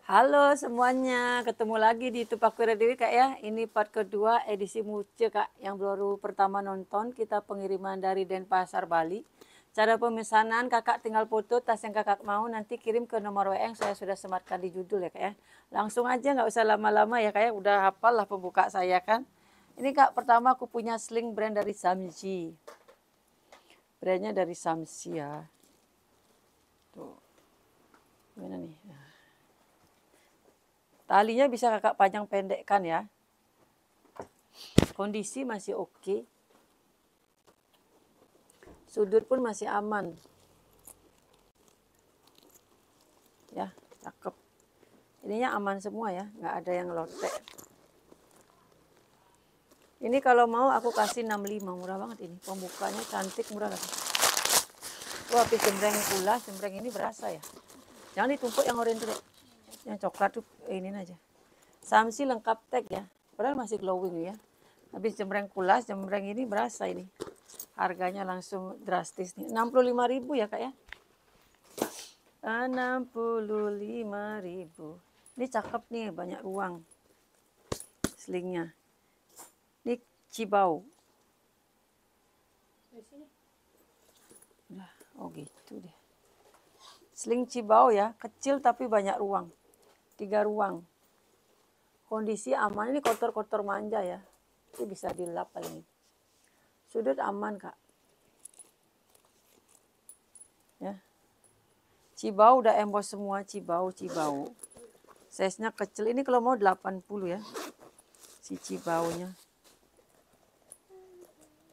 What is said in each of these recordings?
Halo semuanya, ketemu lagi di YouTube aku Dewi Kak ya. Ini part kedua edisi Muce Kak, yang baru pertama nonton. Kita pengiriman dari Denpasar, Bali. Cara pemesanan kakak tinggal foto tas yang kakak mau, nanti kirim ke nomor WA yang saya sudah sematkan di judul ya Kak ya. Langsung aja, nggak usah lama-lama ya Kak ya, udah hafal lah pembuka saya kan. Ini Kak, pertama aku punya sling brand dari Samji. Brandnya dari Samji ya. Tuh, gimana nih? Talinya bisa kakak panjang pendekkan ya. Kondisi masih oke. Sudut pun masih aman. Ya, cakep. Ininya aman semua ya, nggak ada yang lotek. Ini kalau mau aku kasih 65, murah banget ini. Pembukanya cantik, murah lagi. Wah, habis jembreng pula, jembreng ini berasa ya. Jangan ditumpuk yang oranye deh. Yang coklat tuh ini aja. Samsi lengkap tag ya. Padahal masih glowing ya. Habis jembreng kulas, jembreng ini berasa ini. Harganya langsung drastis nih. 65.000 ya Kak ya. 65.000. Ini cakep nih, banyak ruang. Slingnya. Ini Cibau. Nah, oh gitu deh. Sling Cibau ya, kecil tapi banyak ruang. 3 ruang. Kondisi aman, ini kotor-kotor manja ya. Ini bisa dilap paling. Sudut aman Kak. Ya. Cibau udah emboss semua, Cibau. Size-nya kecil, ini kalau mau 80 ya. Si Cibaunya.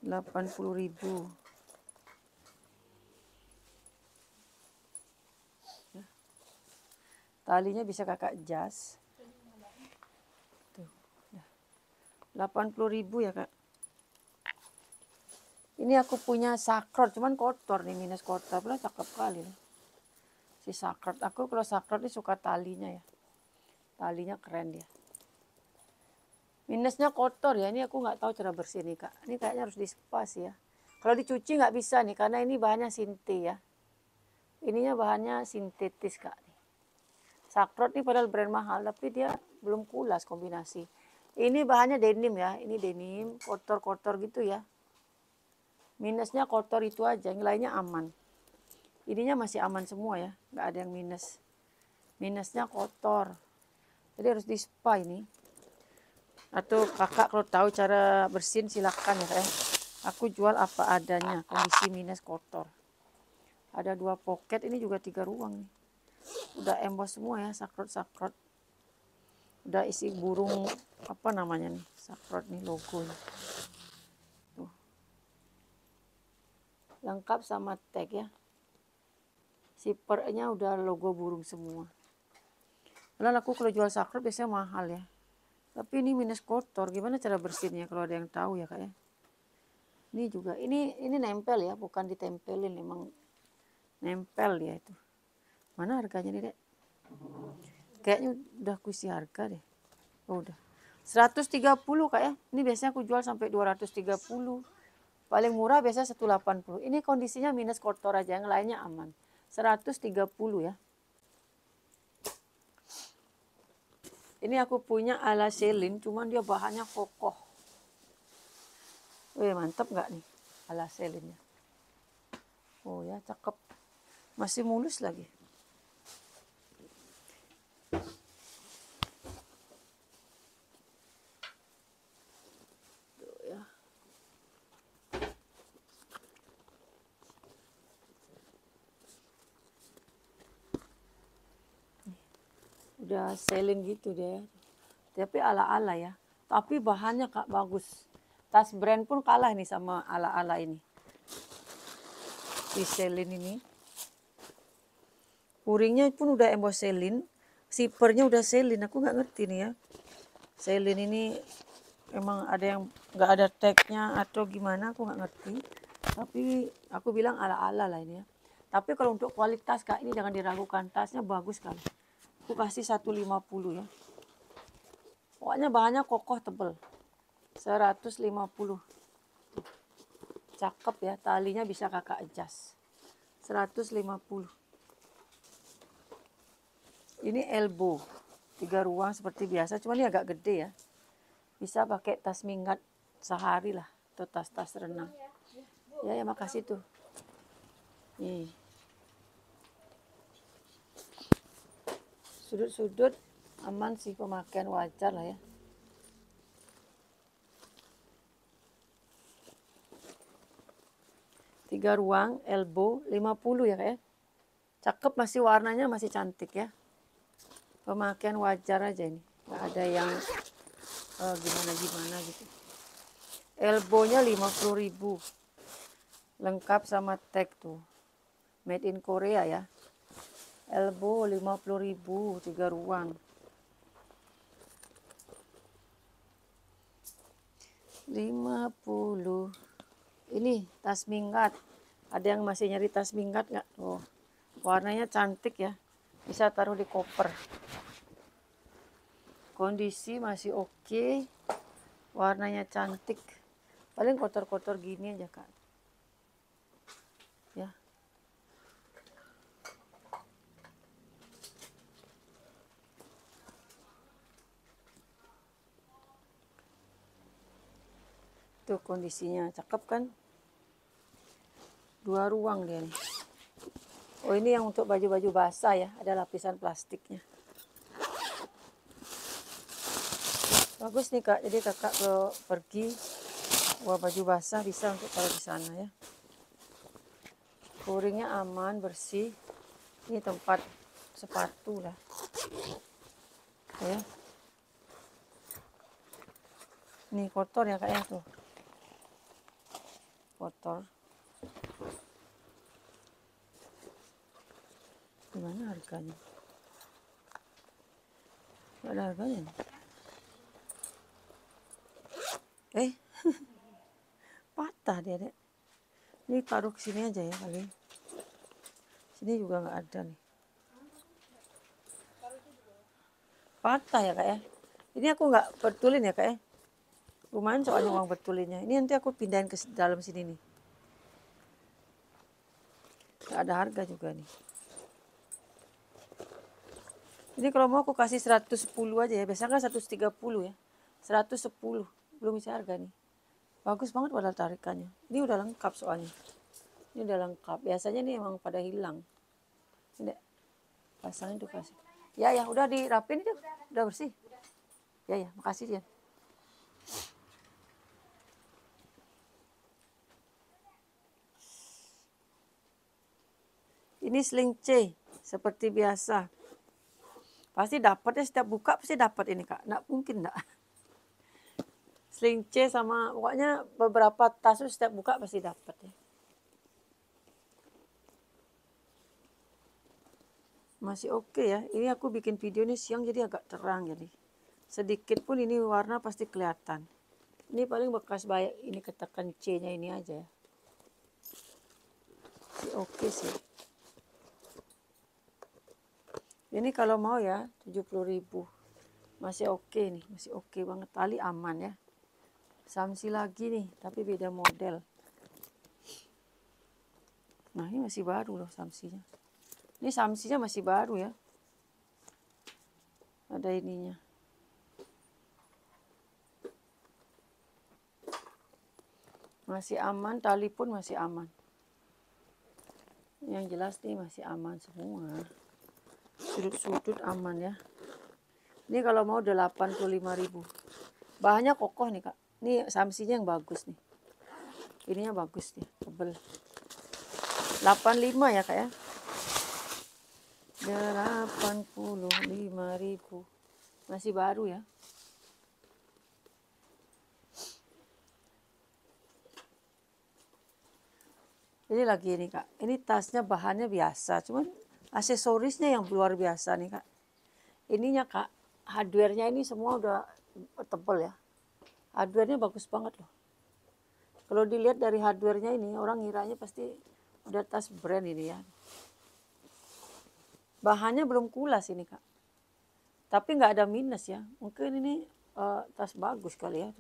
80.000. Ya. Talinya bisa kakak jas. Tuh. Ya. 80.000 ya Kak. Ini aku punya sakrot, cuman kotor nih, minus kotor. Pula cakep kali nih. Si sakrot, aku kalau sakrot ini suka talinya ya. Talinya keren dia. Minusnya kotor ya, ini aku nggak tahu cara bersih nih Kak. Ini kayaknya harus dispas ya. Kalau dicuci nggak bisa nih, karena ini bahannya sinte ya. Ininya bahannya sintetis Kak. Sakrot ini padahal brand mahal, tapi dia belum kulas kombinasi. Ini bahannya denim ya, ini denim, kotor-kotor gitu ya. Minusnya kotor itu aja, yang lainnya aman. Ininya masih aman semua ya, nggak ada yang minus. Minusnya kotor. Jadi harus di spa ini. Atau kakak kalau tahu cara bersihin silakan ya. Aku jual apa adanya, kondisi minus kotor. Ada 2 pocket, ini juga 3 ruang nih. Udah emboss semua ya, sakrot-sakrot. Udah isi burung, apa namanya nih, sakrot nih logonya. Tuh. Lengkap sama tag ya. Zippernya udah logo burung semua. Padahal aku kalau jual sakrot biasanya mahal ya. Tapi ini minus kotor, gimana cara bersihnya kalau ada yang tahu ya Kak ya. Ini juga, ini nempel ya, bukan ditempelin, memang nempel dia itu. Mana harganya nih Dek? Kayaknya udah kuisi harga deh. Oh udah. 130 Kak ya. Ini biasanya aku jual sampai 230. Paling murah biasanya 180. Ini kondisinya minus kotor aja, yang lainnya aman. 130 ya. Ini aku punya ala selin, cuman dia bahannya kokoh. Wih, mantap nggak nih ala selinnya? Oh ya, cakep. Masih mulus lagi. Tuh ya. Udah selin gitu deh. Tapi ala-ala ya. Tapi bahannya Kak bagus. Tas brand pun kalah nih sama ala-ala ini. Di selin ini. Puringnya pun udah emboss selin. Zippernya udah selin. Aku nggak ngerti nih ya. Selin ini emang ada yang nggak ada tagnya atau gimana, aku nggak ngerti. Tapi aku bilang ala-ala lah ini ya. Tapi kalau untuk kualitas Kak, ini jangan diragukan. Tasnya bagus kali. Aku kasih 150 ya. Pokoknya bahannya kokoh, tebel. 150. Cakep ya, talinya bisa kakak adjust. 150. Ini elbow. 3 ruang seperti biasa, cuma ini agak gede ya. Bisa pakai tas minggat sehari lah, atau tas-tas renang. Ya, makasih tuh. Nih. Sudut-sudut aman sih, pemakaian wajar lah ya. Tiga ruang, elbow, 50 ya Kak ya. Cakep, masih warnanya masih cantik ya. Pemakaian wajar aja ini, nggak ada yang gimana-gimana gitu. Elbownya 50.000. Lengkap sama tag tuh. Made in Korea ya. Elbow 50.000, 3 ruang. 50. Ini tas minggat. Ada yang masih nyari tas minggat nggak? Oh, warnanya cantik ya. Bisa taruh di koper. Kondisi masih oke. Warnanya cantik. Paling kotor-kotor gini aja Kak. Ya. Tuh kondisinya cakep kan? 2 ruang dia nih. Oh, ini yang untuk baju-baju basah ya, ada lapisan plastiknya. Bagus nih Kak, jadi kakak pergi bawa baju basah bisa untuk taruh di sana ya. Kuringnya aman, bersih. Ini tempat sepatu lah. Ya. Nih kotor ya Kak ya tuh. Kotor. Gimana harganya? Gak ada harganya. Patah dia dek. Ini taruh ke sini aja ya kali. Sini juga nggak ada nih. Patah ya Kak ya. Ini aku nggak betulin ya Kak ya. Lumayan soalnya uang betulinnya. Ini nanti aku pindahin ke dalam sini nih. Nggak ada harga juga nih. Ini kalau mau aku kasih 110 aja ya. Biasanya kan 130 ya. 110. Belum bisa harga nih. Bagus banget padahal tarikannya. Ini udah lengkap soalnya. Ini udah lengkap. Biasanya nih emang pada hilang. Ini pasangin tuh kasih. Ya udah dirapin itu. Udah bersih. Ya makasih ya. Ini sling C seperti biasa. Pasti dapat ya, setiap buka pasti dapat ini Kak. Nggak mungkin enggak. Sling C sama pokoknya beberapa tas setiap buka pasti dapat ya. Masih oke ya. Ini aku bikin video ini siang jadi agak terang jadi. Sedikit pun ini warna pasti kelihatan. Ini paling bekas banyak ini ketekan C-nya ini aja ya. Masih oke sih. Ini kalau mau ya 70.000. Masih oke nih, masih oke banget. Tali aman ya. Samsi lagi nih, tapi beda model. Nah, ini masih baru loh samsinya. Ini samsinya masih baru ya. Ada ininya. Masih aman, tali pun masih aman. Yang jelas nih masih aman semua. Sudut-sudut aman ya. Ini kalau mau 85.000. Bahannya kokoh nih Kak. Ini samsinya yang bagus nih. Ininya bagus nih, tebel. 85 ya Kak ya. 85.000. Masih baru ya. Ini lagi nih Kak. Ini tasnya bahannya biasa, cuman aksesorisnya yang luar biasa nih Kak. Ininya Kak, hardware-nya ini semua udah tebel ya. Hardware-nya bagus banget loh. Kalau dilihat dari hardware-nya ini, orang ngiranya pasti udah tas brand ini ya. Bahannya belum kulas ini Kak. Tapi nggak ada minus ya. Mungkin ini tas bagus kali ya.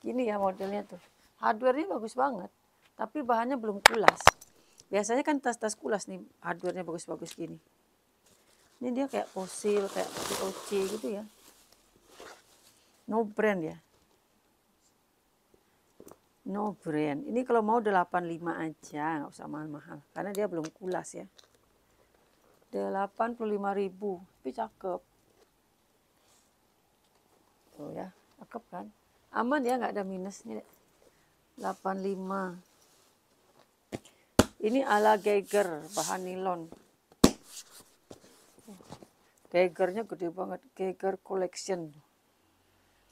Gini ya modelnya tuh. Hardware-nya bagus banget. Tapi bahannya belum kulas. Biasanya kan tas-tas kulas nih, hardware-nya bagus-bagus gini. Ini dia kayak fosil, kayak VOC gitu ya. No brand ya. No brand. Ini kalau mau 85 aja, nggak usah mahal-mahal. Karena dia belum kulas ya. 85.000, tapi cakep. Tuh ya, cakep kan. Aman ya, nggak ada minusnya. 85. Ini ala Geiger, bahan nilon. Geigernya gede banget, Geiger Collection.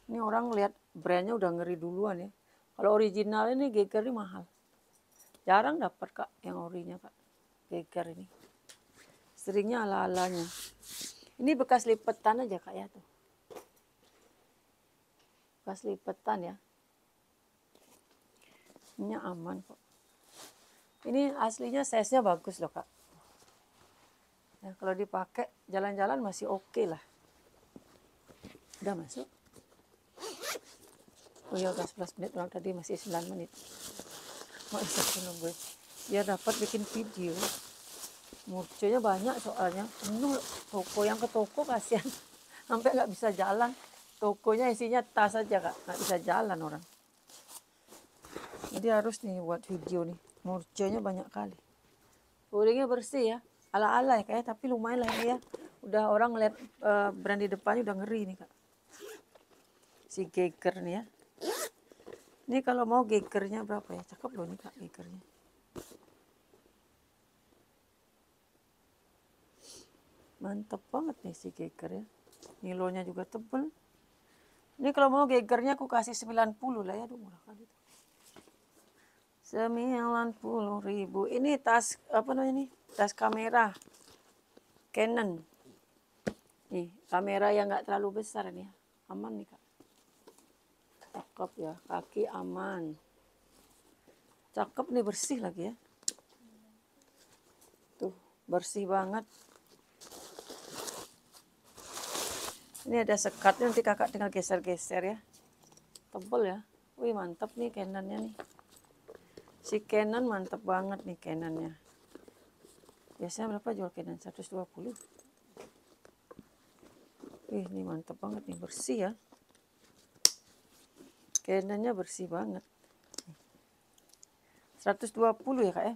Ini orang lihat brandnya udah ngeri duluan ya. Kalau original ini Geiger ini mahal. Jarang dapat kak yang orinya kak, Geiger ini. Seringnya ala-alanya. Ini bekas lipetan aja kak ya tuh. Bekas lipetan ya. Ini aman kok. Ini aslinya size-nya bagus loh kak. Ya, kalau dipakai jalan-jalan masih oke lah. Udah masuk. Oh ya udah 11 menit, orang tadi masih 9 menit. Mau istirahat nunggu. Ya dapat bikin video. Murconya banyak soalnya. Penuh toko, yang ke toko kasihan. Sampai nggak bisa jalan. Tokonya isinya tas aja kak, nggak bisa jalan orang. Jadi harus nih buat video nih. Murconya banyak kali. Pulingnya bersih ya. Ala-ala ya kayak, tapi lumayan lah ini ya. Udah orang ngeliat brand di depannya udah ngeri nih kak. Si Geiger nih ya. Ini kalau mau Geigernya berapa ya? Cakep loh nih kak Geigernya. Mantep banget nih si Geiger ya. Nilonya juga tebel. Ini kalau mau Geigernya aku kasih 90 lah ya. Aduh murah kali. 90.000. Ini tas apa namanya nih? Tas kamera Canon. Nih kamera yang nggak terlalu besar nih ya. Aman nih kak. Cakep ya, kaki aman. Cakep nih, bersih lagi ya. Tuh, bersih banget. Ini ada sekatnya, nanti kakak tinggal geser-geser ya. Tebel ya. Wih, mantap nih Canonnya nih. Si Canon mantap banget nih Canonnya. Biasanya berapa jual Canon? 120. Wih, ini mantap banget nih, bersih ya. Canonnya bersih banget. 120 ya kak ya.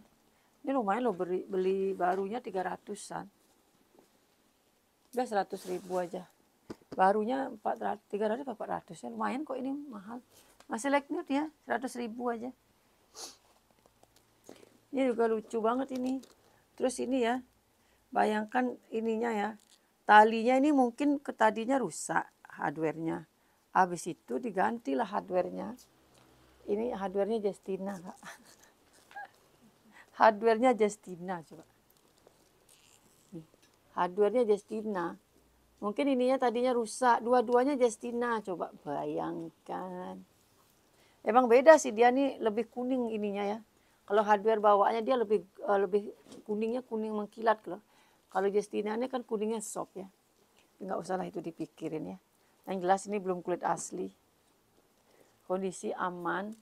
Ini lumayan loh, beli barunya 300-an. Udah 100.000 aja. Barunya 300 atau 400 ya. Lumayan kok, ini mahal. Masih like nude ya, 100.000 aja. Ini juga lucu banget ini. Terus ini ya, bayangkan ininya ya. Talinya ini mungkin tadinya rusak hardware-nya. Habis itu digantilah hardware-nya. Ini hardware-nya Justina kak. Hardware-nya Justina coba. Nih, hardware-nya Justina. Mungkin ininya tadinya rusak. Dua-duanya Justina. Coba bayangkan. Emang beda sih, dia nih lebih kuning ininya ya. Kalau hardware bawaannya dia lebih kuningnya kuning mengkilat loh. Kalau Justina ini kan kuningnya soft ya. Nggak usah lah itu dipikirin ya. Yang jelas ini belum kulit asli. Kondisi aman.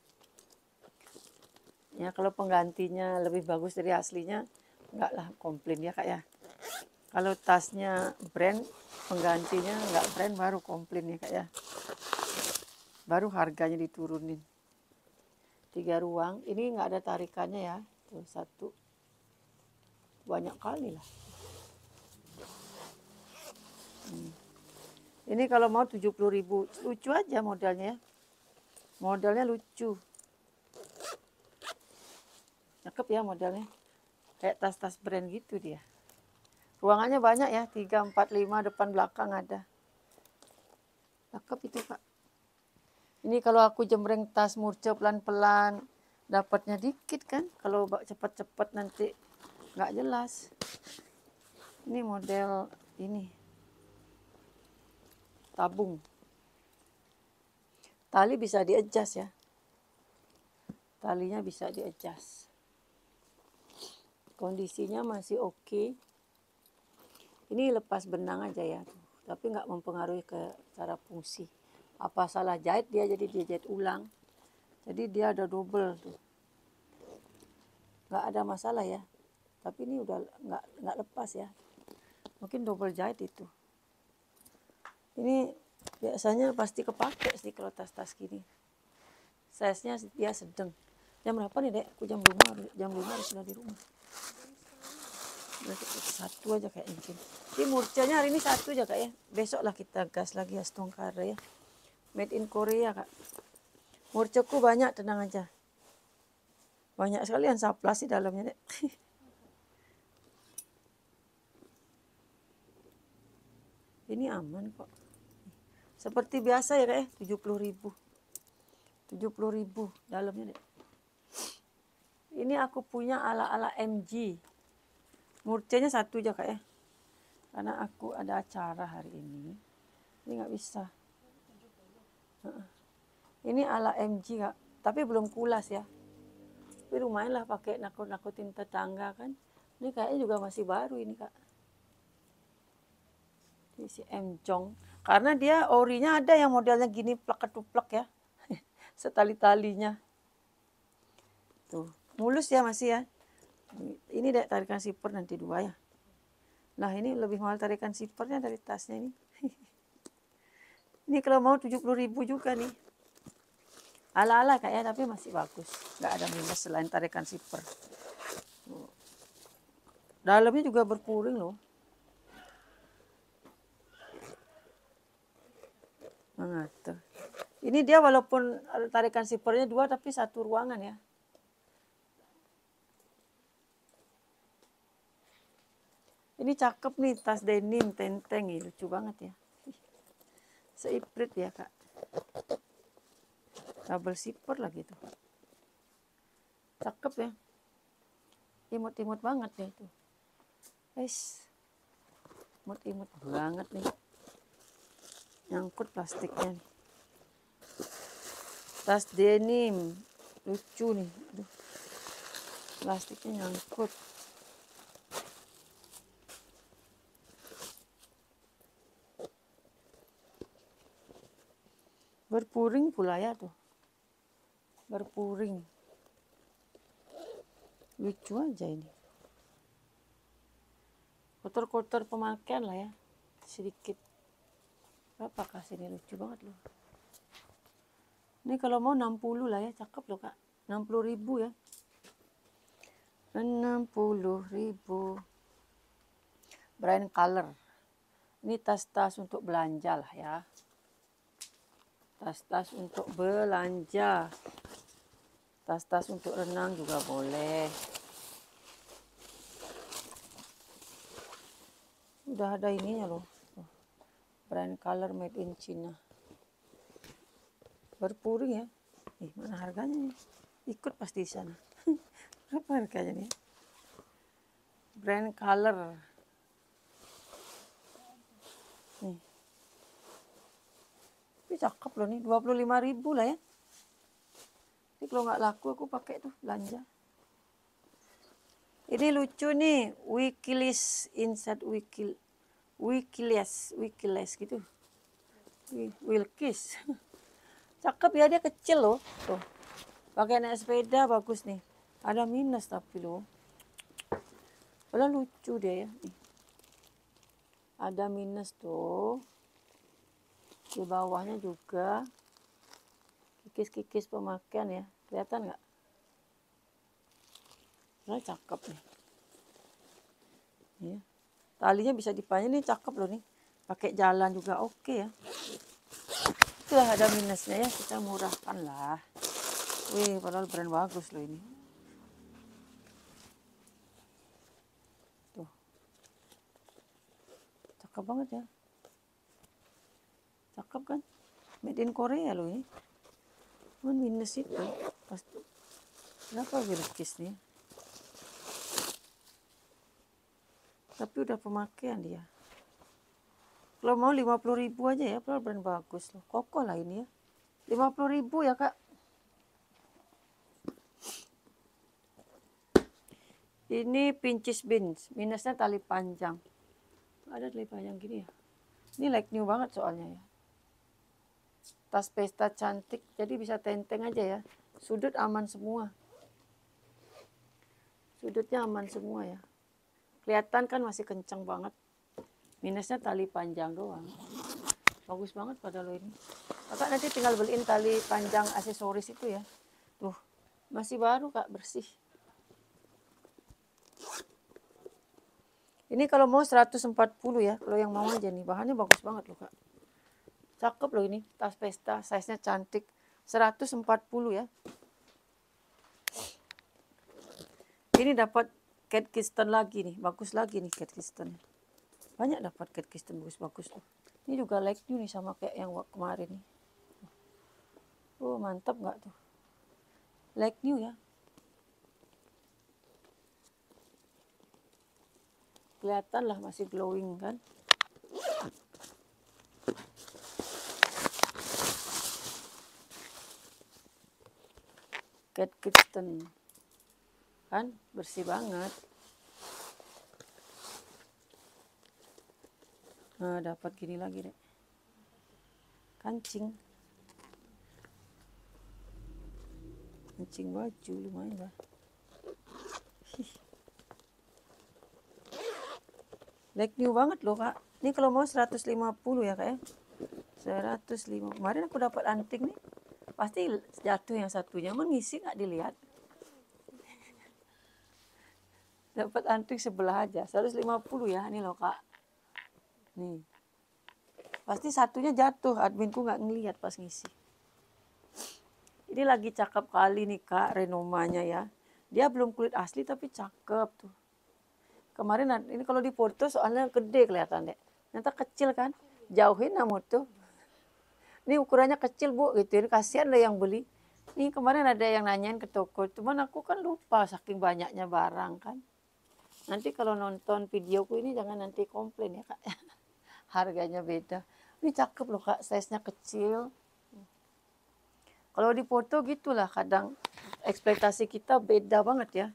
Ya kalau penggantinya lebih bagus dari aslinya, nggak lah komplain ya kak ya. Kalau tasnya brand, penggantinya nggak brand baru komplain ya kak ya. Baru harganya diturunin. 3 ruang, ini nggak ada tarikannya ya. Tuh, 1. Banyak kali lah. Ini kalau mau 70.000. Lucu aja modelnya ya. Modelnya lucu. Cakep ya modelnya. Kayak tas-tas brand gitu dia. Ruangannya banyak ya. 3, 4, 5 depan belakang ada. Cakep itu kak. Ini kalau aku jembreng tas Murco pelan-pelan, dapatnya dikit kan. Kalau cepat-cepat nanti nggak jelas. Ini model ini. Tabung. Tali bisa di-adjust ya. Talinya bisa di-adjust. Kondisinya masih oke. Ini lepas benang aja ya. Tapi nggak mempengaruhi ke cara fungsi. Apa salah jahit dia, jadi dia jahit ulang. Jadi dia ada double tuh. Nggak ada masalah ya. Tapi ini udah nggak lepas ya. Mungkin double jahit itu. Ini biasanya pasti kepake sih kalau tas-tas gini. Size-nya dia sedang. Jam berapa nih, Dek? Aku jam 5 harus sudah di rumah. Berarti satu aja kayak mungkin. Ini murcanya hari ini satu aja Kak ya. Besok lah kita gas lagi ya Stongkara ya. Made in Korea Kak. Murcaku banyak, tenang aja. Banyak sekali yang saplas di dalamnya Dek. Ini aman kok. Seperti biasa ya Kak ya, 70.000. 70.000 dalamnya Dek. Ini aku punya ala-ala MG. Murcanya satu aja Kak ya. Karena aku ada acara hari ini. Ini nggak bisa. Ini ala MG Kak. Tapi belum kulas ya. Tapi lumayan lah pakai nakut-nakutin tetangga kan. Ini kayaknya juga masih baru ini Kak. Ini si Mjong. Karena dia orinya ada yang modelnya gini plek-ketuplek ya. Setali-talinya. Tuh. Mulus ya masih ya. Ini Dek tarikan zipper nanti 2 ya. Nah ini lebih mahal tarikan zippernya dari tasnya ini. Ini kalau mau 70.000 juga nih. Ala-ala kayak ya, tapi masih bagus. Nggak ada minus selain tarikan zipper. Dalamnya juga berpuring loh. Mengatur. Ini dia walaupun tarikan zippernya 2 tapi satu ruangan ya. Ini cakep nih tas denim tenteng ya, lucu banget ya. Seiprit ya Kak. Double zipper lagi tuh. Cakep ya. Imut-imut banget nih tuh. Guys. Imut-imut banget nih. Nyangkut plastiknya nih. Tas denim. Lucu nih. Aduh. Plastiknya nyangkut. Berpuring pula ya tuh. Berpuring. Lucu aja ini. Kotor-kotor pemakaian lah ya. Sedikit. Berapa kasih ini, lucu banget loh. Ini kalau mau 60 lah ya. Cakep loh Kak. 60.000 ya. 60.000. Brand Color. Ini tas-tas untuk belanja lah ya. Tas-tas untuk belanja. Tas-tas untuk renang juga boleh. Udah ada ininya loh. Brand Color made in China. Berpuring ya. Mana harganya nih? Ikut pasti di sana. Berapa harganya nih? Brand Color. Nih. Ini cakep loh nih, 25.000 lah ya. Ini kalau nggak laku aku pakai tuh belanja. Ini lucu nih, Wikileaks inside Wikileaks gitu. Wilkis. Cakep ya, dia kecil loh. Tuh. Pakai naik sepeda bagus nih. Ada minus tapi loh. Padahal lucu dia ya. Nih. Ada minus tuh. Di bawahnya juga kikis-kikis pemakaian ya, kelihatan nggak? Nah, cakep nih. Ya. Talinya bisa dipanjang nih, cakep loh nih. Pakai jalan juga oke ya. Itulah ada minusnya ya, kita murahkan lah. Wih, padahal brand bagus loh ini. Tuh. Cakep banget ya. Cakep kan? Made in Korea loh ini. Cuman minus itu. Pasti. Kenapa Wilkis nih? Tapi udah pemakaian dia. Kalau mau 50.000 aja ya, padahal brand bagus loh. Kokoh lah ini ya. 50.000 ya Kak. Ini pinches beans. Minusnya tali panjang. Ada tali panjang gini ya. Ini like new banget soalnya ya. Tas pesta cantik, jadi bisa tenteng aja ya. Sudut aman semua. Sudutnya aman semua ya. Kelihatan kan masih kencang banget. Minusnya tali panjang doang. Bagus banget pada lo ini. Kakak nanti tinggal beliin tali panjang aksesoris itu ya. Tuh, masih baru Kak, bersih. Ini kalau mau 140 ya, kalau yang mau aja nih. Bahannya bagus banget loh Kak. Cakep loh ini, tas pesta, size-nya cantik. 140 ya. Ini dapat Cat Kidston lagi nih, bagus lagi nih Cat Kidston. Banyak dapat Cat Kidston bagus-bagus tuh. Ini juga like new nih sama kayak yang kemarin nih. Oh mantap nggak tuh? Like new ya. Kelihatan lah masih glowing kan. Cat Kidston kan bersih banget. Nah dapat gini lagi deh, kancing baju lumayan lah. Like new banget loh Kak. Ini kalau mau 150 ya Kak ya. 150. Kemarin aku dapat anting nih. Pasti jatuh yang satunya, mengisi nggak dilihat. Dapat anting sebelah aja, 150 ya ini loh Kak. Nih. Pasti satunya jatuh, adminku nggak ngelihat pas ngisi. Ini lagi cakep kali nih Kak, renomanya ya. Dia belum kulit asli tapi cakep tuh. Kemarin ini kalau dipoto soalnya gede kelihatan deh. Ternyata kecil kan, jauhin namun tuh. Ini ukurannya kecil Bu, gitu. Ini kasihan lah yang beli. Ini kemarin ada yang nanyain ke toko, cuman aku kan lupa saking banyaknya barang kan. Nanti kalau nonton videoku ini jangan nanti komplain ya Kak. Harganya beda. Ini cakep loh Kak, size-nya kecil. Kalau di foto gitulah kadang ekspektasi kita beda banget ya.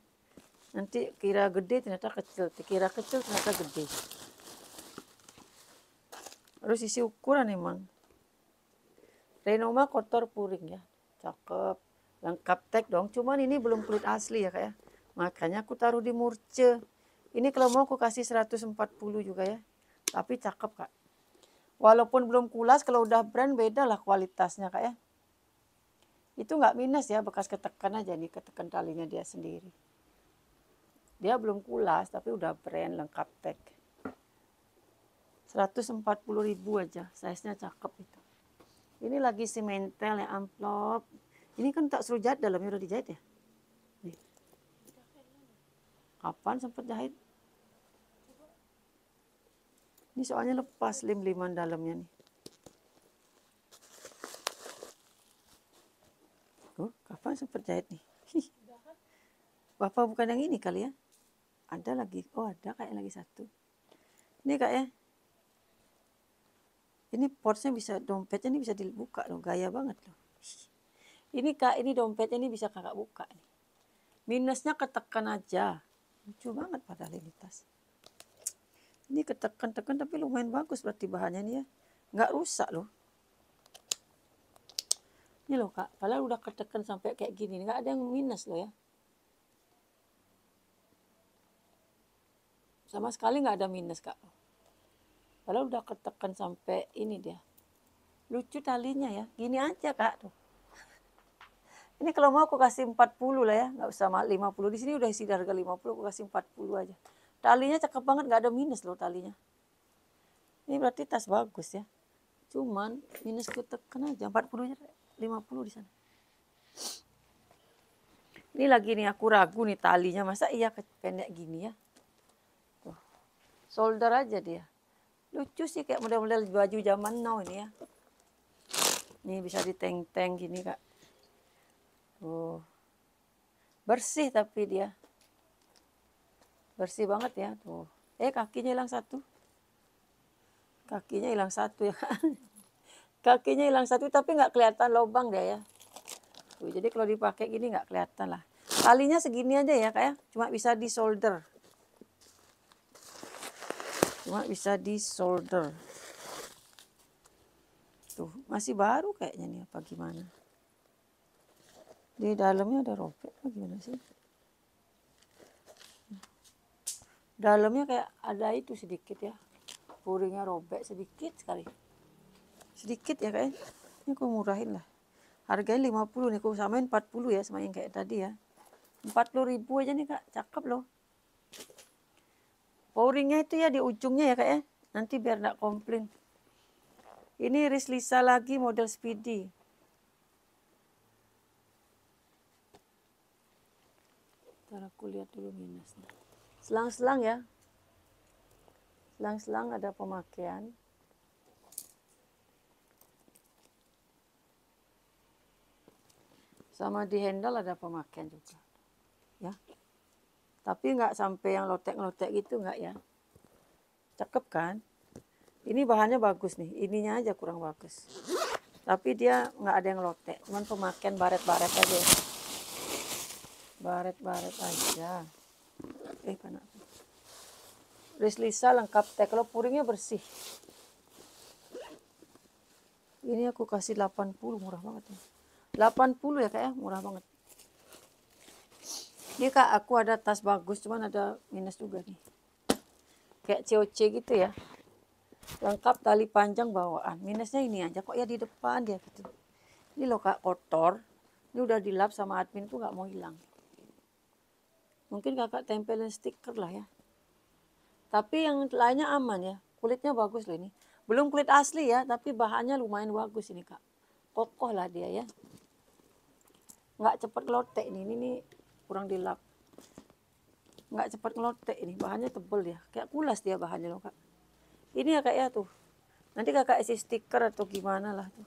Nanti kira gede ternyata kecil, kira kecil ternyata gede. Harus isi ukuran emang. Renoma kotor puring ya, cakep. Lengkap tag dong, cuman ini belum kulit asli ya Kak ya. Makanya aku taruh di Murce. Ini kalau mau aku kasih 140 juga ya. Tapi cakep Kak. Walaupun belum kulas, kalau udah brand beda lah kualitasnya Kak ya. Itu nggak minus ya, bekas ketekan aja nih, ketekan talinya dia sendiri. Dia belum kulas tapi udah brand lengkap tag. 140.000 aja, size-nya cakep itu. Ini lagi simentel ya, amplop. Ini kan tak suruh jahit, dalamnya udah dijahit ya. Nih. Kapan sempat jahit? Ini soalnya lepas lim-liman dalamnya nih. Oh, kapan sempat jahit nih? Bapak bukan yang ini kali ya? Ada lagi. Oh, ada kayak lagi satu. Ini Kak ya. Ini pouchnya bisa, dompetnya ini bisa dibuka loh. Gaya banget loh. Ini Kak, ini dompetnya ini bisa Kakak buka nih. Minusnya ketekan aja. Lucu banget padahal ini tas. Ini ketekan-tekan tapi lumayan bagus berarti bahannya nih ya. Nggak rusak loh. Ini loh Kak, padahal udah ketekan sampai kayak gini. Nggak ada yang minus loh ya. Sama sekali nggak ada minus Kak. Padahal udah ketekan sampai ini dia. Lucu talinya ya. Gini aja Kak tuh. Ini kalau mau aku kasih 40 lah ya. Nggak usah 50. Di sini udah isi harga 50, aku kasih 40 aja. Talinya cakep banget, nggak ada minus loh talinya. Ini berarti tas bagus ya. Cuman minus ketekan aja. 40 aja, 50 di sana. Ini lagi nih aku ragu nih talinya. Masa iya pendek gini ya. Tuh. Solder aja dia. Lucu sih kayak model-model baju zaman now ini ya. Ini bisa diteng-teng gini Kak. Tuh. Bersih tapi dia. Bersih banget ya. Tuh. Kakinya hilang satu. Kakinya hilang satu ya. Kakinya hilang satu tapi nggak kelihatan lubang deh ya. Tuh, jadi kalau dipakai gini nggak kelihatan lah. Talinya segini aja ya Kak ya. Cuma bisa di solder. Tuh, masih baru kayaknya nih apa gimana. Di dalamnya ada robek apa gimana sih? Dalamnya kayak ada itu sedikit ya. puringnya robek sedikit sekali. Sedikit ya kayaknya. Ini aku murahin lah. Harganya 50 nih, aku samain 40 ya sama yang kayak tadi ya. 40.000 aja nih Kak, cakep loh. Pouringnya itu ya di ujungnya ya Kak ya. Nanti biar nggak komplain. Ini Rizlisa lagi model Speedy. Ntar aku lihat dulu minusnya. Selang-selang ya. Selang-selang ada pemakaian. Sama di handle ada pemakaian juga. Ya. Tapi nggak sampai yang lotek-lotek gitu nggak ya. Cakep kan? Ini bahannya bagus nih. Ininya aja kurang bagus. Tapi dia nggak ada yang lotek. Cuman pemakaian baret-baret aja. Baret-baret aja. Panas. Rizlisa lengkap teh. Kalau puringnya bersih. Ini aku kasih 80, murah banget ya. 80 ya Kak ya, murah banget. Ini Kak, aku ada tas bagus, cuman ada minus juga nih. Kayak COC gitu ya. Lengkap tali panjang bawaan. Minusnya ini aja kok ya di depan dia gitu. Ini loh Kak, kotor. Ini udah dilap sama admin tuh nggak mau hilang. Mungkin Kakak tempelin stiker lah ya. Tapi yang lainnya aman ya. Kulitnya bagus loh ini. Belum kulit asli ya, tapi bahannya lumayan bagus ini Kak. Kokoh lah dia ya. Nggak cepet ngelotek nih. Ini kurang dilap. Nggak cepet ngelotek ini. Bahannya tebel ya. Kayak kulas dia bahannya loh Kak. Ini ya Kak ya tuh. Nanti Kakak isi stiker atau gimana lah tuh.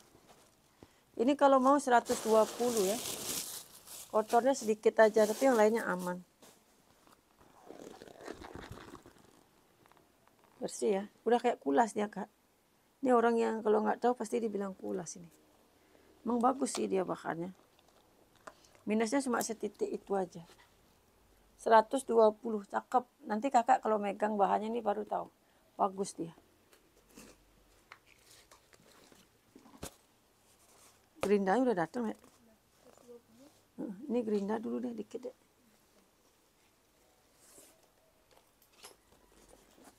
Ini kalau mau 120 ya. Kotornya sedikit aja, tapi yang lainnya aman. Bersih ya. Udah kayak kulas dia Kak. Ini orang yang kalau nggak tahu pasti dibilang kulas ini. Emang bagus sih dia bahannya. Minusnya cuma setitik itu aja. 120, cakep. Nanti Kakak kalau megang bahannya ini baru tahu. Bagus dia. Gerindanya udah datang ya. Ini gerinda dulu deh, dikit deh.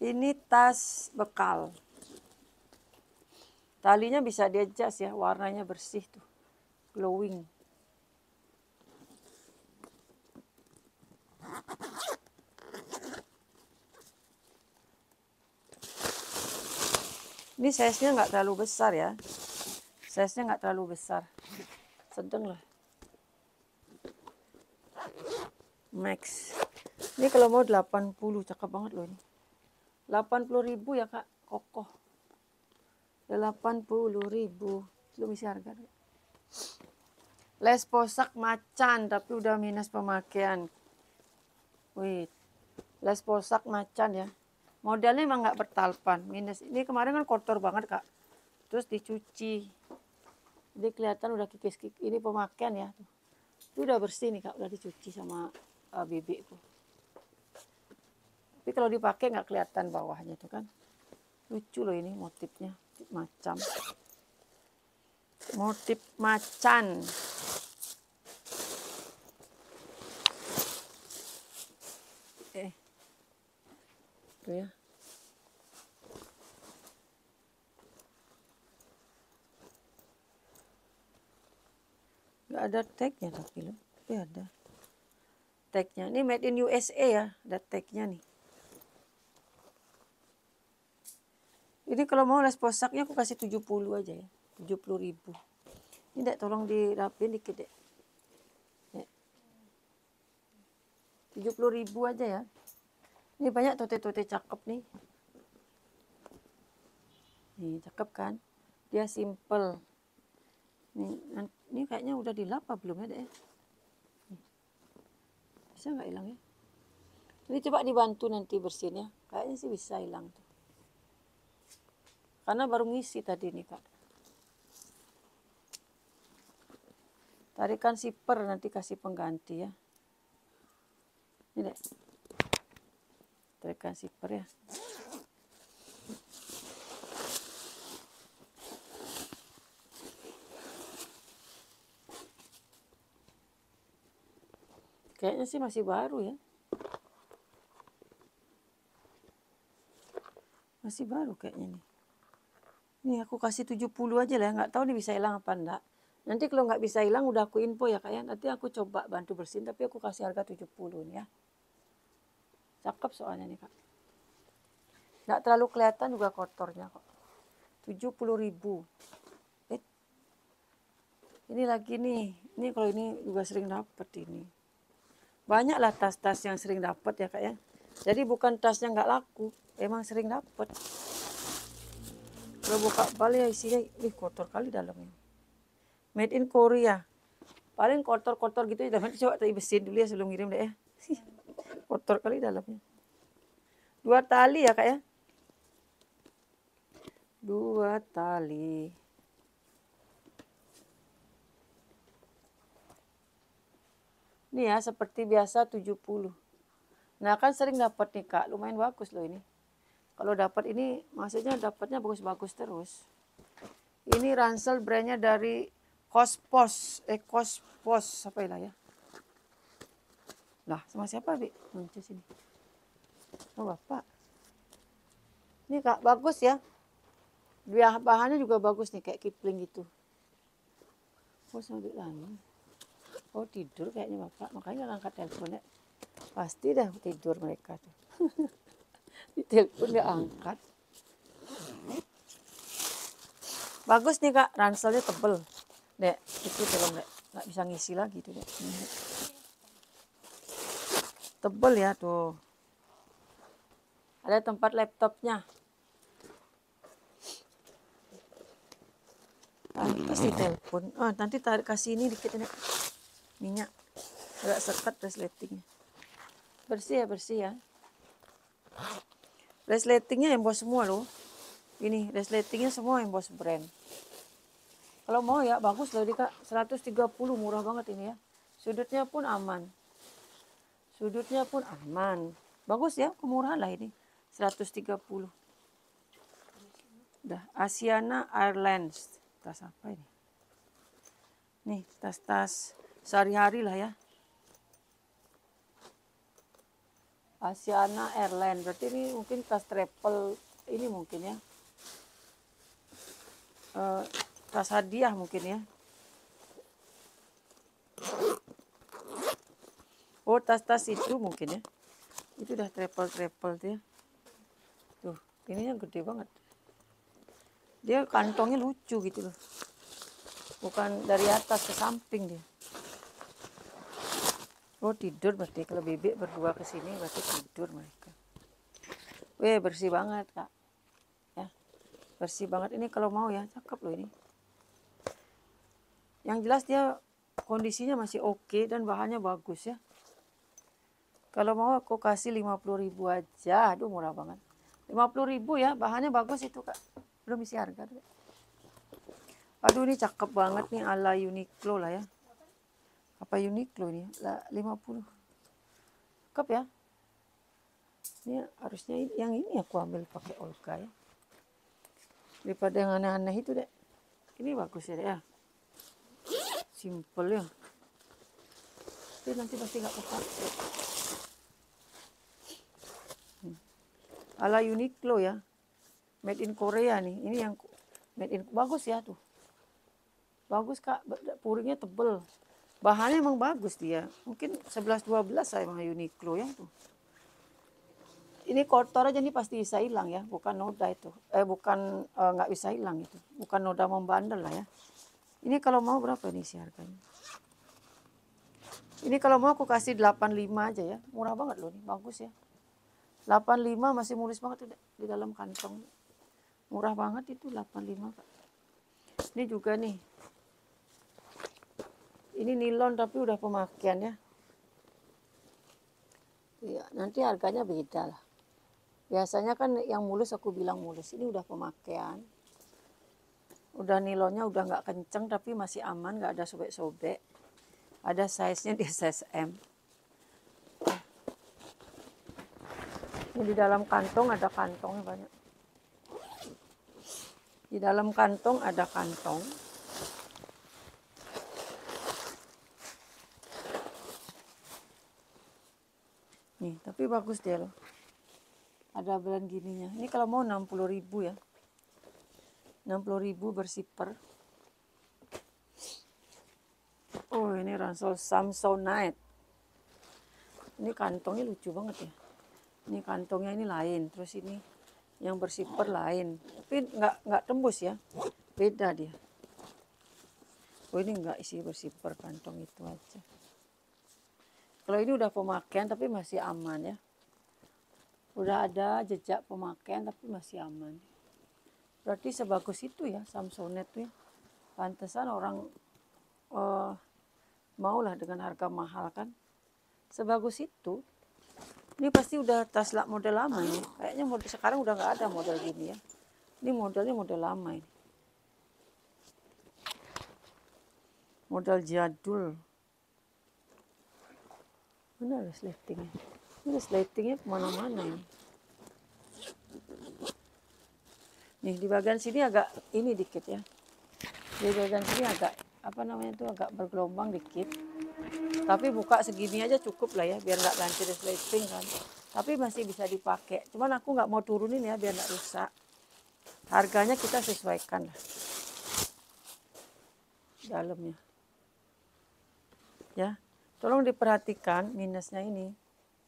Ini tas bekal. Talinya bisa di adjust ya, warnanya bersih tuh. Glowing. Ini size-nya nggak terlalu besar ya. Size-nya nggak terlalu besar. Sedang lah. Max. Ini kalau mau 80, cakep banget loh ini. 80.000 ya Kak, kokoh. 80.000. Belum isi harga. Les posak macan, tapi udah minus pemakaian. Wih, les posak macan ya. Modelnya emang nggak bertalpan, minus. Ini kemarin kan kotor banget Kak. Terus dicuci. Jadi kelihatan udah kikis-kikis. Ini pemakaian ya. Itu udah bersih nih Kak, udah dicuci sama bibi tuh. Tapi kalau dipakai nggak kelihatan bawahnya tuh kan. Lucu loh ini motifnya, macam. Motif macan. Tuh ya. Nggak ada tagnya tapi loh. Tapi ada tagnya. Ini made in USA ya, ada tagnya nih. Ini kalau mau les posaknya aku kasih 70 aja ya. 70.000. Ini dek, tolong dirapin dikit dek. 70.000 aja ya. Ini banyak tote-tote cakep nih. Nih cakep kan. Dia simple. Ini kayaknya udah dilap apa belum ya dek? Bisa nggak hilang ya? Ini coba dibantu nanti bersihin ya. Kayaknya sih bisa hilang tuh. Karena baru ngisi tadi nih Kak. Tarikan zipper nanti kasih pengganti ya. Ini deh. Tarikan zipper ya. Kayaknya sih masih baru ya. Masih baru kayaknya nih. Nih aku kasih 70 aja lah, nggak tahu nih bisa hilang apa enggak. Nanti kalau nggak bisa hilang udah aku info ya Kak ya. Nanti aku coba bantu bersihin tapi aku kasih harga 70 nih ya. Cakep soalnya nih Kak. Nggak terlalu kelihatan juga kotornya kok. 70.000. Ini lagi nih. Ini kalau ini juga sering dapat ini. Banyak lah tas-tas yang sering dapat ya Kak ya. Jadi bukan tasnya nggak laku, emang sering dapat. Kalau buka balik ya isinya, kotor kali dalamnya. Made in Korea. Paling kotor-kotor gitu ya, coba tadi bersihin dulu ya sebelum ngirim deh ya. Kotor kali dalamnya. 2 tali ya Kak ya. 2 tali. Ini ya seperti biasa 70. Nah kan sering dapat nih Kak, lumayan bagus loh ini. Kalau dapat ini maksudnya dapatnya bagus-bagus terus. Ini ransel brandnya dari Kospos, Kospos apa ya? Lah sama siapa Bi? Muncul sini. Oh Bapak. Ini Kak bagus ya. Bahannya juga bagus nih kayak Kipling gitu. Oh sambil lagi. Oh tidur kayaknya Bapak, makanya ngangkat teleponnya. Pasti dah tidur mereka tuh. Di telepon dia angkat. Bagus nih Kak, ranselnya tebel. Dek, itu tolong Dek. Nggak bisa ngisi lagi tuh Dek. Tebel ya tuh. Ada tempat laptopnya. Pasti telepon. Oh, nanti tarik kasih ini dikit Dek. Minyak. Agak sekat resletingnya. Bersih ya. Resletingnya emboss semua loh. Ini resletingnya semua emboss brand. Kalau mau ya bagus loh Kak. 130 murah banget ini ya. Sudutnya pun aman. Bagus ya, kemurahan lah ini. 130. Udah, Asiana Airlines. Tas apa ini? Nih, tas-tas sehari-hari lah ya. Asiana Airlines. Berarti ini mungkin tas travel ini mungkin ya. Tas hadiah mungkin ya. Oh, tas-tas itu mungkin ya. Itu udah travel tuh ya. Tuh, ininya gede banget. Dia kantongnya lucu gitu loh. Bukan dari atas ke samping dia. Oh, tidur berarti kalau bebek berdua ke sini berarti tidur mereka. Weh, bersih banget, Kak. Ya. Bersih banget ini kalau mau ya, cakep loh ini. Yang jelas dia kondisinya masih oke dan bahannya bagus ya. Kalau mau aku kasih 50.000 aja. Aduh murah banget. 50.000 ya, bahannya bagus itu Kak. Belum isi harga. Aduh ini cakep banget nih ala Uniqlo lah ya. Apa Uniqlo nih? 50. Cakep ya. Ini harusnya yang ini aku ambil pakai Olga ya. Daripada yang aneh-aneh itu deh. Ini bagus ya deh ya. Simple ya. Tapi nanti pasti gak kepake. Ala Uniqlo ya. Made in Korea nih. Ini yang made in bagus ya tuh. Bagus Kak, puringnya tebel. Bahannya emang bagus dia. Mungkin 11-12 saya emang Uniqlo ya tuh. Ini kotor aja nih pasti bisa hilang ya, bukan noda itu. Bukan nggak bisa hilang itu. Bukan noda membandel lah ya. Ini kalau mau berapa nih sih harganya? Ini kalau mau aku kasih 85 aja ya. Murah banget loh nih, bagus ya. 85 masih mulus banget tuh di dalam kantong. Murah banget itu 85 Kak. Ini juga nih. Ini nilon tapi udah pemakaian ya. Iya, nanti harganya beda lah. Biasanya kan yang mulus aku bilang mulus. Ini udah pemakaian. Udah nilonnya udah nggak kenceng tapi masih aman, nggak ada sobek-sobek. Ada size-nya di size M. Ini di dalam kantong ada kantongnya banyak. Di dalam kantong ada kantong. Nih, tapi bagus dia loh. Ada brand gininya. Ini kalau mau 60.000 ya. 60.000 bersipper. Oh, ini ransel Samsonite. Ini kantongnya lucu banget ya. Ini kantongnya ini lain. Terus ini yang bersipper lain. Tapi nggak tembus ya. Beda dia. Oh, ini nggak isi bersipper, kantong itu aja. Kalau ini udah pemakaian tapi masih aman ya. Udah ada jejak pemakaian tapi masih aman. Berarti sebagus itu ya Samsonite tuh ya. Pantesan orang maulah dengan harga mahal kan. Sebagus itu. Ini pasti udah tas model lama ini. Kayaknya model sekarang udah nggak ada model gini ya. Ini modelnya model lama ini. Model jadul. Mana resletingnya? Ini resletingnya kemana-mana ini. Nih di bagian sini agak ini dikit ya. Di bagian sini agak apa namanya itu agak bergelombang dikit. Tapi buka segini aja cukup lah ya biar nggak lancip resleting kan. Tapi masih bisa dipakai. Cuman aku nggak mau turunin ya biar nggak rusak. Harganya kita sesuaikan lah. Dalamnya. Ya, tolong diperhatikan minusnya ini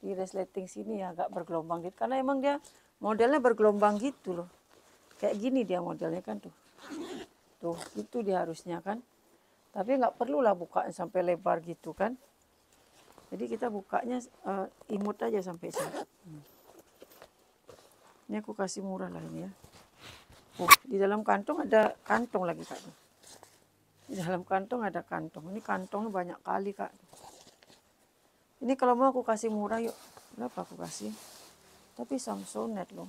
di resleting sini ya agak bergelombang gitu karena emang dia modelnya bergelombang gitu loh, kayak gini dia modelnya kan tuh gitu dia harusnya kan, tapi nggak perlu lah buka sampai lebar gitu kan, jadi kita bukanya imut aja sampai sini. Ini aku kasih murah lah ini ya. Di dalam kantong ada kantong lagi kak. Di dalam kantong ada kantong. Ini kantongnya banyak kali kak. Ini kalau mau aku kasih murah yuk. Berapa aku kasih? Tapi Samsonite loh.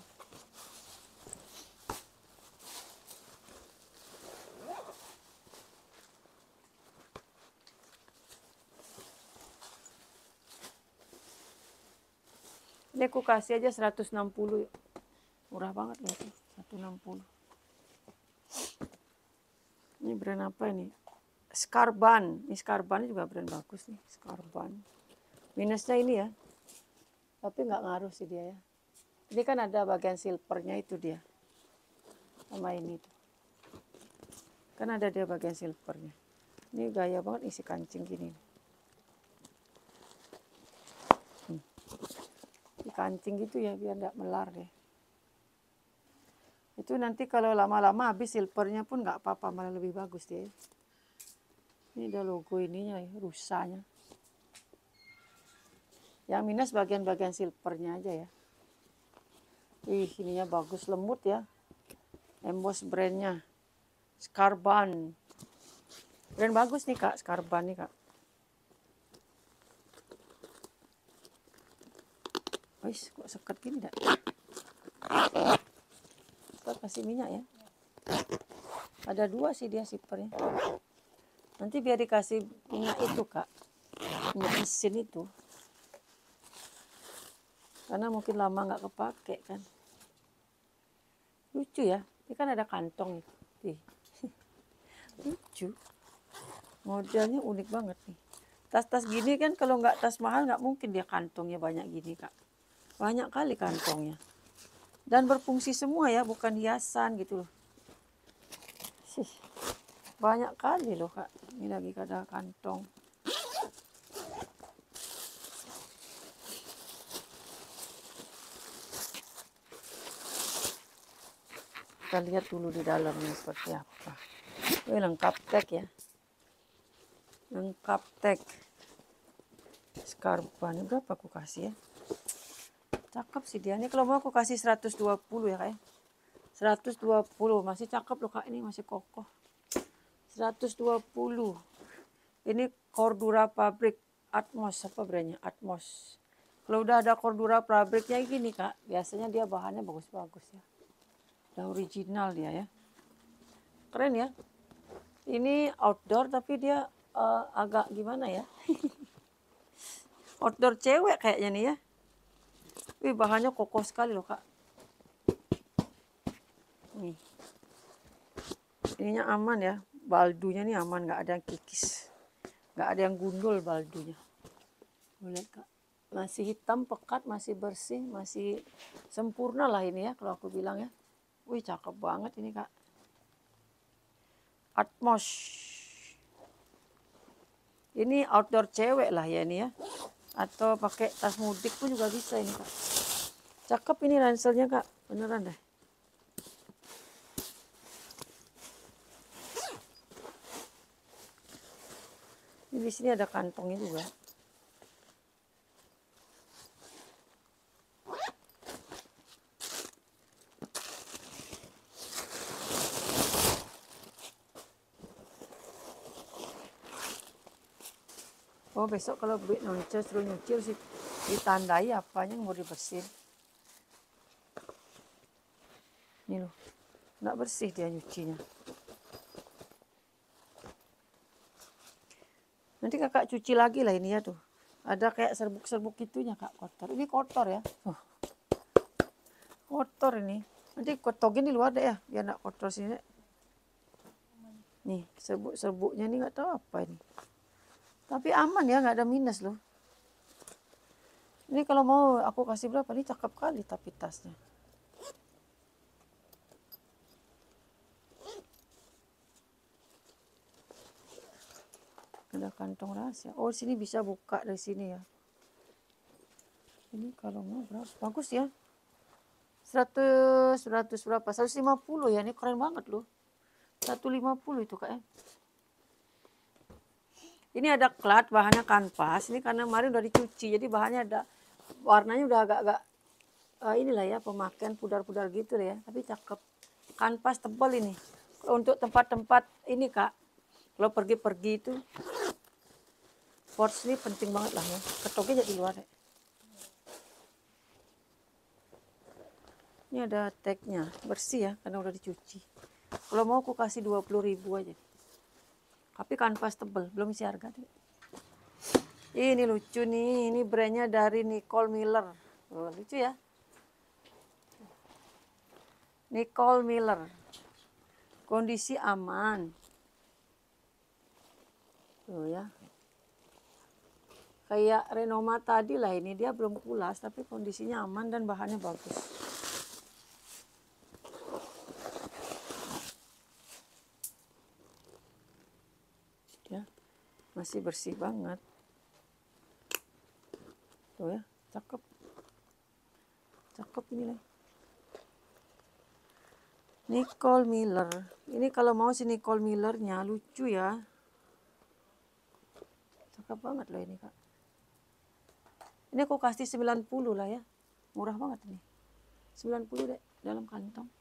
Ini aku kasih aja 160 yuk. Murah banget loh. 160. Ini brand apa ini? Skarban. Ini Skarban juga brand bagus nih. Skarban. Minusnya ini ya. Tapi nggak ngaruh sih dia ya. Ini kan ada bagian silvernya itu dia. Sama ini tuh. Kan ada dia bagian silvernya. Ini gaya banget isi kancing gini. Di kancing gitu ya biar nggak melar deh. Itu nanti kalau lama-lama habis silvernya pun nggak apa-apa, malah lebih bagus deh. Ini ada logo ininya ya, rusanya. Yang minus bagian-bagian silvernya aja ya. Ininya bagus, lembut ya. Emboss brandnya. Skarban. Brand bagus nih kak, Skarban nih kak. Wih, kok seket gini dah. Kita kasih minyak ya. Ada 2 sih dia sipernya. Nanti biar dikasih minyak itu kak. Minyak mesin itu. Karena mungkin lama nggak kepake kan. Lucu ya. Ini kan ada kantong nih. Lucu. Modelnya unik banget nih. Tas-tas gini kan kalau nggak tas mahal nggak mungkin dia kantongnya banyak gini kak. Banyak kali kantongnya. Dan berfungsi semua ya, bukan hiasan gitu loh. Banyak kali loh kak. Ini lagi ada kantong. Kita lihat dulu di dalamnya seperti apa. Lengkap tag ya. Lengkap tag. Skarban. Berapa aku kasih ya? Cakep sih dia. Ini kalau mau aku kasih 120 ya kak ya. 120. Masih cakep loh kak. Ini masih kokoh. 120. Ini Cordura Fabric Atmos. Apa brandnya? Atmos. Kalau udah ada Cordura Fabricnya gini kak. Biasanya dia bahannya bagus-bagus ya. Udah original dia ya. Keren ya. Ini outdoor tapi dia agak gimana ya. Outdoor cewek kayaknya nih ya. Wih, bahannya kokoh sekali loh kak. Nih. Ininya aman ya. Baldunya nih aman, nggak ada yang kikis. Nggak ada yang gundul baldunya. Lihat kak. Masih hitam, pekat, masih bersih, masih sempurna lah ini ya kalau aku bilang ya. Wih, cakep banget ini Kak. Atmos. Ini outdoor cewek lah ya ini ya. Atau pakai tas mudik pun juga bisa ini Kak. Cakep ini ranselnya Kak, beneran deh. Ini di sini ada kantongnya juga. Oh, besok kalau beli nonce suruh nyuci harus ditandai apanya yang mau dibersihin. Ini loh, nggak bersih dia nyucinya. Nanti kakak cuci lagi lah ini ya tuh. Ada kayak serbuk-serbuk itunya Kak, kotor. Ini kotor ya. Kotor ini. Nanti kotogin di luar deh ya, biar nggak kotor sini. Nih, serbuk-serbuknya ini nggak tahu apa ini. Tapi aman ya, nggak ada minus loh. Ini kalau mau aku kasih berapa? Ini cakep kali tapi tasnya. Ada kantong rahasia. Oh, sini bisa buka dari sini ya. Ini kalau mau berapa? Bagus ya. 100 berapa? 150 ya. Ini keren banget loh. 150 itu Kak ya. Ini ada klat, bahannya kanvas. Ini karena kemarin udah dicuci, jadi bahannya ada warnanya udah agak-agak inilah ya, pemakaian pudar-pudar gitu ya. Tapi cakep. Kanvas tebal ini. Untuk tempat-tempat ini Kak, kalau pergi-pergi itu, force ini penting banget lah ya. Ketoknya jadi luar ya. Ini ada tagnya, bersih ya, karena udah dicuci. Kalau mau aku kasih 20.000 aja. Tapi kanvas tebel, belum isi harga tuh. Ini lucu nih, ini brandnya dari Nicole Miller. Oh, lucu ya. Nicole Miller. Kondisi aman. Tuh ya. Kayak Renoma tadi lah ini, dia belum pulas tapi kondisinya aman dan bahannya bagus. Ya, masih bersih banget. Tuh ya, cakep. Cakep ini lah. Nicole Miller. Ini kalau mau si Nicole Millernya lucu ya. Cakep banget loh ini Kak. Ini aku kasih 90 lah ya. Murah banget ini. 90 deh dalam kantong.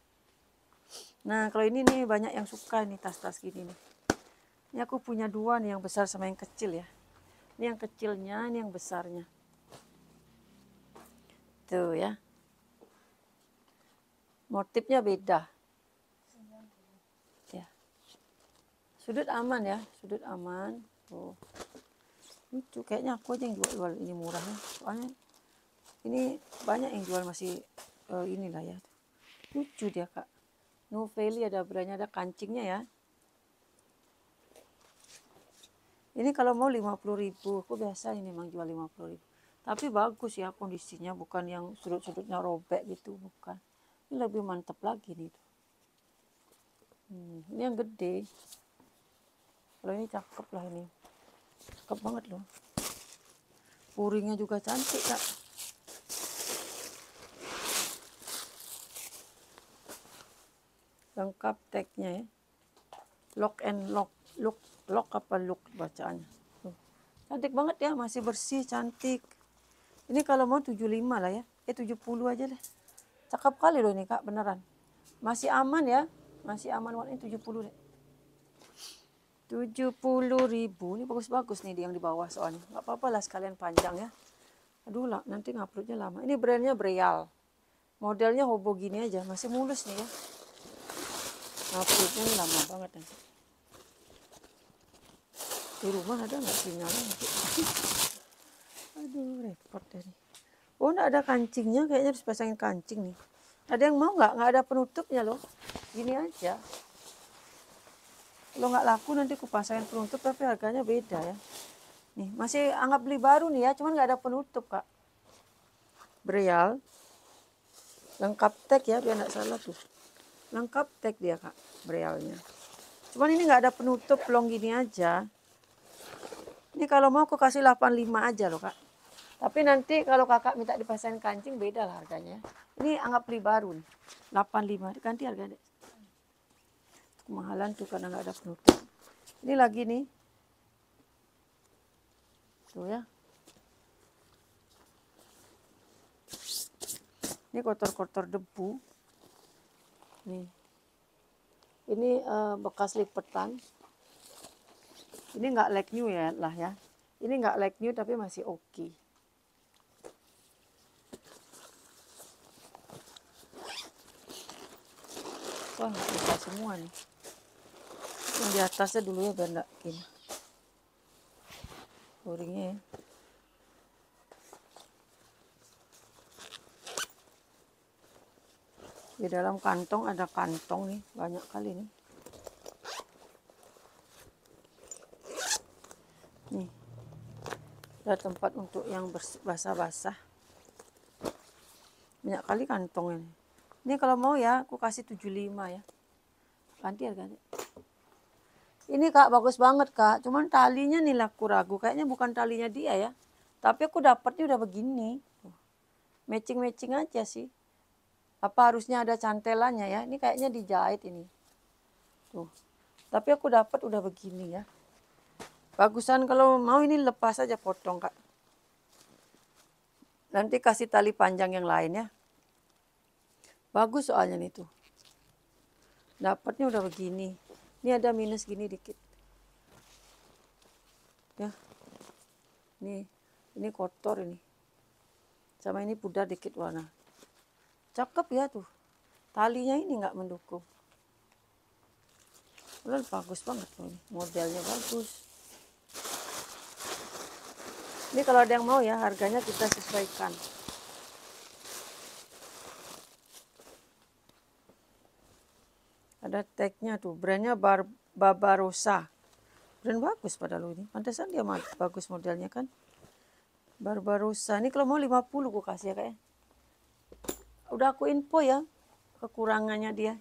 Nah kalau ini nih banyak yang suka nih tas-tas gini nih. Ini aku punya dua nih, yang besar sama yang kecil ya. Ini yang kecilnya, ini yang besarnya. Tuh ya. Motifnya beda. Ya. Sudut aman ya, sudut aman. Tuh. Lucu, kayaknya aku aja yang jual ini murahnya. Soalnya ini banyak yang jual masih inilah ya. Lucu dia Kak. Novelli ada brandnya, ada kancingnya ya. Ini kalau mau 50.000, aku biasa ini memang jual 50.000. Tapi bagus ya kondisinya, bukan yang sudut-sudutnya robek gitu, bukan. Ini lebih mantap lagi nih. Ini yang gede. Kalau ini cakep lah ini. Cakep banget loh. Puringnya juga cantik Kak. Lengkap tagnya ya. Lock and lock. Lock apa look bacaannya. Cantik banget ya, masih bersih, cantik. Ini kalau mau 75 lah ya. 70 aja deh. Cakep kali loh ini Kak, beneran. Masih aman ya. Masih aman warnanya 70 deh. 70.000. Ini bagus-bagus nih yang di bawah soalnya. Gak apa-apa lah sekalian panjang ya. Aduh lah, nanti nguploadnya lama. Ini brandnya Breal. Modelnya hobo gini aja. Masih mulus nih ya. Nguploadnya lama banget nanti. Di rumah ada nggak sinyalnya? Aduh, repot deh nih. Oh, nggak ada kancingnya, kayaknya harus pasangin kancing nih. Ada yang mau nggak? Nggak ada penutupnya loh. Gini aja. Kalau nggak laku nanti aku pasangin penutup, tapi harganya beda ya. Nih, masih anggap beli baru nih ya, cuman nggak ada penutup Kak. Bereal. Lengkap tag ya, biar nggak salah tuh. Lengkap tag dia kak, berealnya. Cuman ini nggak ada penutup, long gini aja. Ini kalau mau aku kasih 85 aja loh kak. Tapi nanti kalau kakak minta dipasangin kancing beda lah harganya. Ini anggap beli baru nih. 85, ganti harga deh. Kemahalan tuh karena nggak ada penutup. Ini lagi nih. Tuh ya. Ini kotor-kotor debu. Nih. Ini bekas lipetan. Ini nggak like new ya lah ya. Ini nggak like new tapi masih oke. Wah, bisa semua nih. Yang di atasnya dulu ya biar nggak ini. Goringnya ya. Di dalam kantong ada kantong nih, banyak kali nih. Nih, ada tempat untuk yang basah-basah. Banyak kali kantongnya nih. Ini kalau mau ya, aku kasih 75 ya. Ganti harganya. Ini kak, bagus banget kak. Cuman talinya nih aku ragu. Kayaknya bukan talinya dia ya. Tapi aku dapatnya udah begini. Matching-matching aja sih. Apa harusnya ada cantelannya ya? Ini kayaknya dijahit ini. Tuh. Tapi aku dapat udah begini ya. Bagusan kalau mau ini lepas aja potong kak. Nanti kasih tali panjang yang lain ya. Bagus soalnya nih tuh. Dapatnya udah begini. Ini ada minus gini dikit. Ya. Ini kotor ini. Sama ini pudar dikit warna. Cakep ya tuh. Talinya ini nggak mendukung. Udah bagus banget loh ini. Modelnya bagus. Ini kalau ada yang mau ya harganya kita sesuaikan. Ada tagnya tuh, brandnya Barbarossa. Brand bagus padahal ini. Pantesan dia bagus modelnya kan. Barbarossa. Ini kalau mau 50 aku kasih ya kayaknya. Udah aku info ya kekurangannya dia.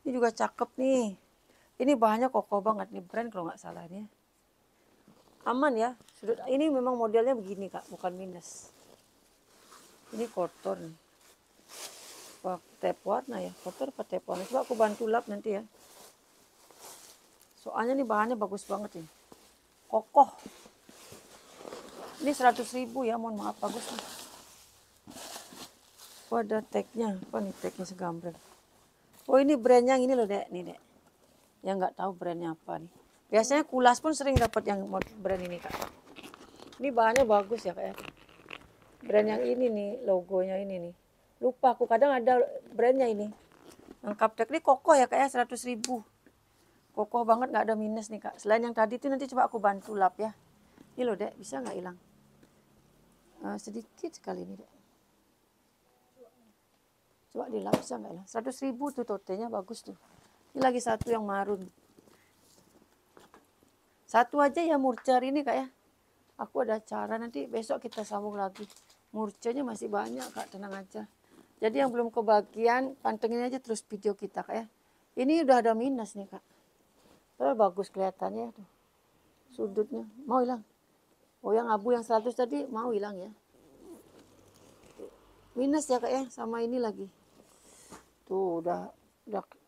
Ini juga cakep nih. Ini bahannya kokoh banget nih, brand kalau nggak salah nih. Aman ya. Ini memang modelnya begini kak, bukan minus. Ini kotor nih. Tap warna ya, kotor apa tap warna. Coba aku bantu lap nanti ya. Soalnya nih bahannya bagus banget nih. Kokoh. Ini 100.000 ya, mohon maaf bagus nih. Oh ada tagnya, apa nih tagnya segambreng. Oh ini brandnya ini loh dek, nih dek. Yang nggak tahu brandnya apa nih. Biasanya Kulas pun sering dapat yang brand ini kak. Ini bahannya bagus ya kak ya. Brand yang ini nih, logonya ini nih. Lupa aku kadang ada brandnya ini. Lengkap tag ini kokoh ya kak ya, 100.000. Kokoh banget nggak ada minus nih kak. Selain yang tadi itu nanti coba aku bantu lap ya. Ini loh dek, bisa nggak hilang? Sedikit sekali ini dek. Coba dilap bisa nggak hilang? 100.000 tuh totenya bagus tuh. Ini lagi satu yang marun. Satu aja ya murcer ini kak ya. Aku ada cara nanti besok kita sambung lagi. Murcernya masih banyak kak, tenang aja. Jadi yang belum kebagian pantengin aja terus video kita kak ya. Ini udah ada minus nih kak. Terus bagus kelihatannya tuh. Sudutnya mau hilang. Oh yang abu yang 100 tadi mau hilang ya. Minus ya kak ya, sama ini lagi. Tuh udah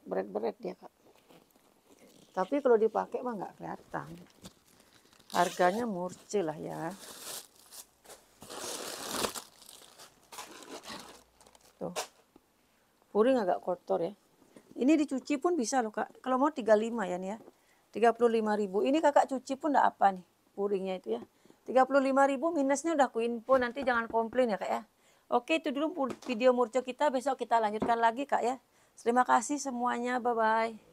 berat-berat dia kak. Tapi kalau dipakai mah nggak kelihatan. Harganya murce lah ya. Tuh. Puring agak kotor ya. Ini dicuci pun bisa loh kak. Kalau mau 35 ya nih ya. 35.000. Ini kakak cuci pun enggak apa nih. Puringnya itu ya. 35.000 minusnya udah aku info. Nanti jangan komplain ya kak ya. Oke itu dulu video murce kita. Besok kita lanjutkan lagi kak ya. Terima kasih semuanya. Bye-bye.